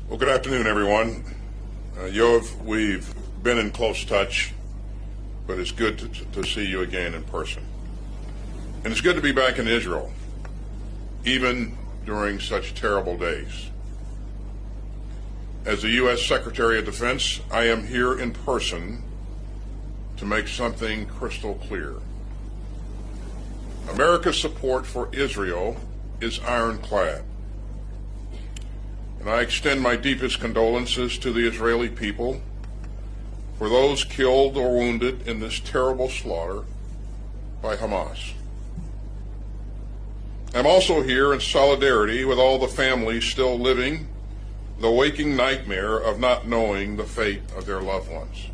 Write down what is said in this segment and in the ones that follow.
Well, good afternoon, everyone. Yoav, we've been in close touch, but it's good to see you again in person. And it's good to be back in Israel, even during such terrible days. As the U.S. Secretary of Defense, I am here in person to make something crystal clear. America's support for Israel is ironclad. And I extend my deepest condolences to the Israeli people for those killed or wounded in this terrible slaughter by Hamas. I'm also here in solidarity with all the families still living the waking nightmare of not knowing the fate of their loved ones.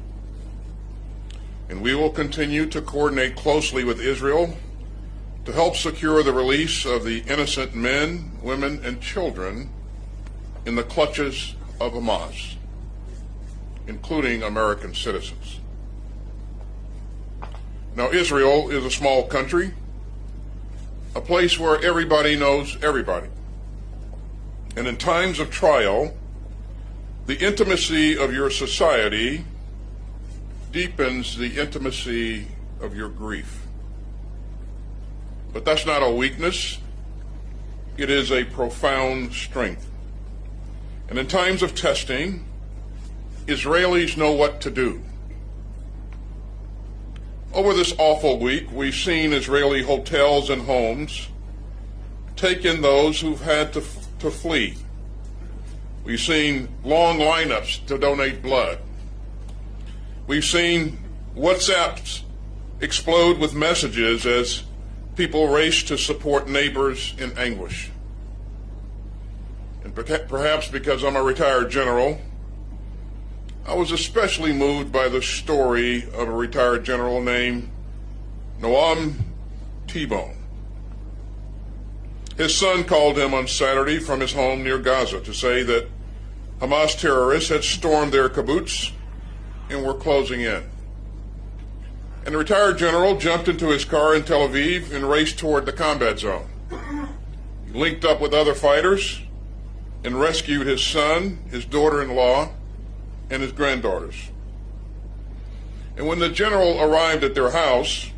And we will continue to coordinate closely with Israel to help secure the release of the innocent men, women, and children in the clutches of Hamas, including American citizens. Now, Israel is a small country, a place where everybody knows everybody. And in times of trial, the intimacy of your society deepens the intimacy of your grief. But that's not a weakness. It is a profound strength. And in times of testing, Israelis know what to do. Over this awful week, we've seen Israeli hotels and homes take in those who've had to flee. We've seen long lineups to donate blood. We've seen WhatsApps explode with messages as people race to support neighbors in anguish. And perhaps because I'm a retired general, I was especially moved by the story of a retired general named Noam T-Bone. His son called him on Saturday from his home near Gaza to say that Hamas terrorists had stormed their kibbutz and were closing in. And the retired general jumped into his car in Tel Aviv and raced toward the combat zone. He linked up with other fighters and rescued his son, his daughter-in-law, and his granddaughters. And when the general arrived at their house,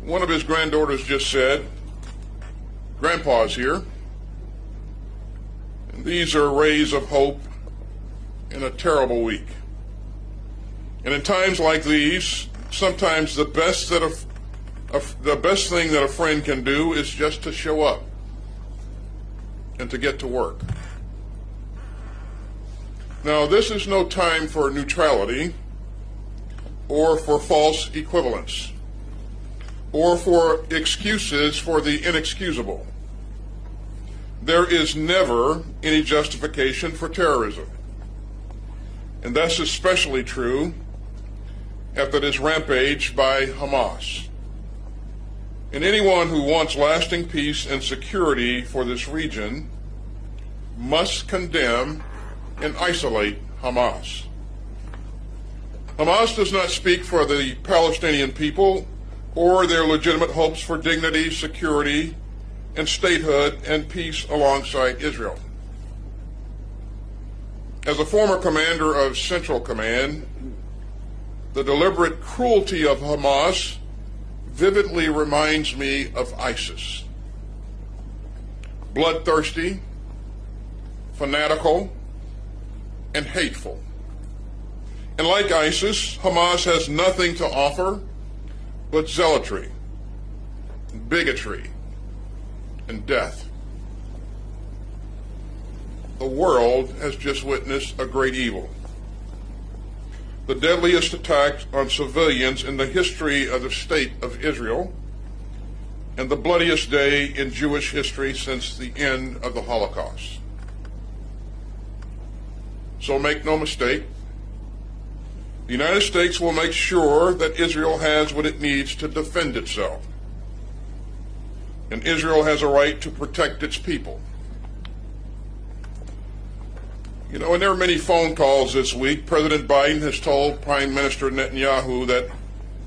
one of his granddaughters just said, "Grandpa's here." And these are rays of hope in a terrible week. And in times like these, sometimes the best thing that a friend can do is just to show up and to get to work. Now, this is no time for neutrality or for false equivalence or for excuses for the inexcusable. There is never any justification for terrorism. And that's especially true after this rampage by Hamas. And anyone who wants lasting peace and security for this region must condemn and isolate Hamas. Hamas does not speak for the Palestinian people or their legitimate hopes for dignity, security, and statehood and peace alongside Israel. As a former commander of Central Command, the deliberate cruelty of Hamas vividly reminds me of ISIS. Bloodthirsty, fanatical, and hateful. And like ISIS, Hamas has nothing to offer but zealotry, bigotry, and death. The world has just witnessed a great evil. The deadliest attack on civilians in the history of the state of Israel, and the bloodiest day in Jewish history since the end of the Holocaust. So make no mistake, the United States will make sure that Israel has what it needs to defend itself. And Israel has a right to protect its people. You know, and there are many phone calls this week. President Biden has told Prime Minister Netanyahu that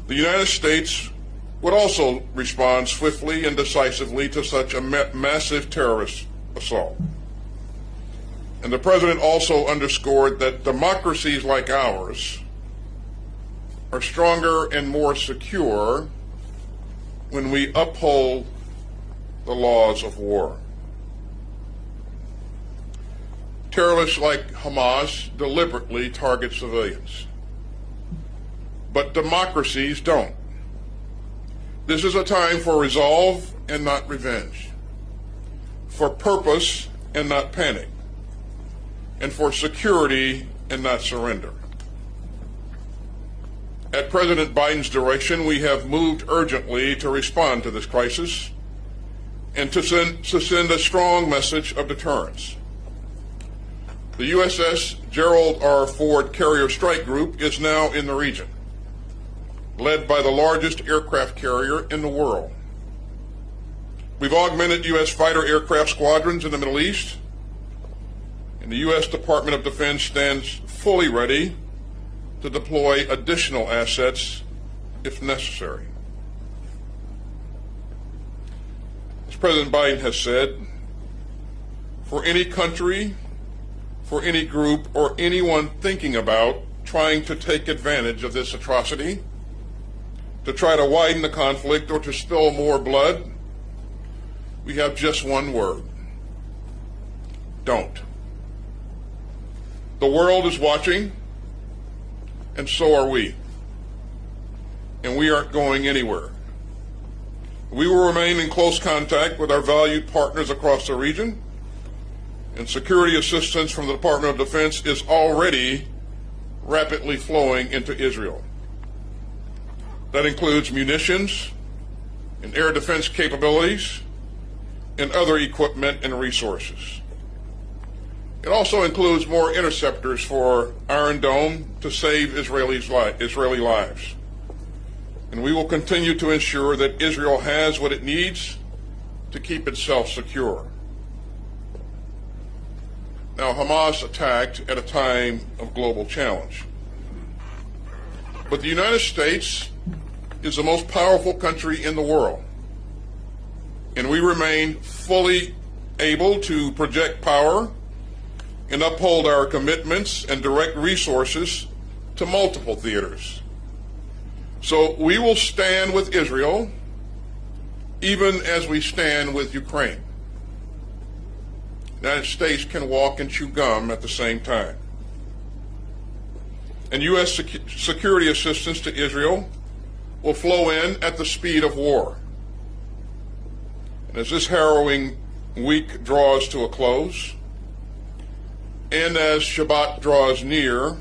the United States would also respond swiftly and decisively to such a massive terrorist assault. And the President also underscored that democracies like ours are stronger and more secure when we uphold the laws of war. Terrorists like Hamas deliberately target civilians, but democracies don't. This is a time for resolve and not revenge, for purpose and not panic, and for security and not surrender. At President Biden's direction, we have moved urgently to respond to this crisis and to send a strong message of deterrence. The USS Gerald R. Ford Carrier Strike Group is now in the region, led by the largest aircraft carrier in the world. We've augmented U.S. fighter aircraft squadrons in the Middle East, and the U.S. Department of Defense stands fully ready to deploy additional assets if necessary. As President Biden has said, for any country, for any group, or anyone thinking about trying to take advantage of this atrocity, to try to widen the conflict or to spill more blood, we have just one word: don't. The world is watching, and so are we. And we aren't going anywhere. We will remain in close contact with our valued partners across the region, and security assistance from the Department of Defense is already rapidly flowing into Israel. That includes munitions and air defense capabilities and other equipment and resources. It also includes more interceptors for Iron Dome to save Israeli lives. And we will continue to ensure that Israel has what it needs to keep itself secure. Now, Hamas attacked at a time of global challenge. But the United States is the most powerful country in the world, and we remain fully able to project power and uphold our commitments and direct resources to multiple theaters. So we will stand with Israel even as we stand with Ukraine. The United States can walk and chew gum at the same time. And U.S. security assistance to Israel will flow in at the speed of war. And as this harrowing week draws to a close, and as Shabbat draws near,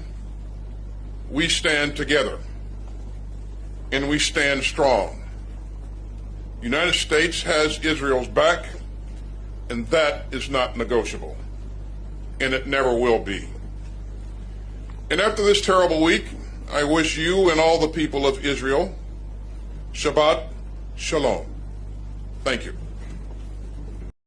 we stand together, and we stand strong. The United States has Israel's back, and that is not negotiable, and it never will be. And after this terrible week, I wish you and all the people of Israel Shabbat Shalom. Thank you.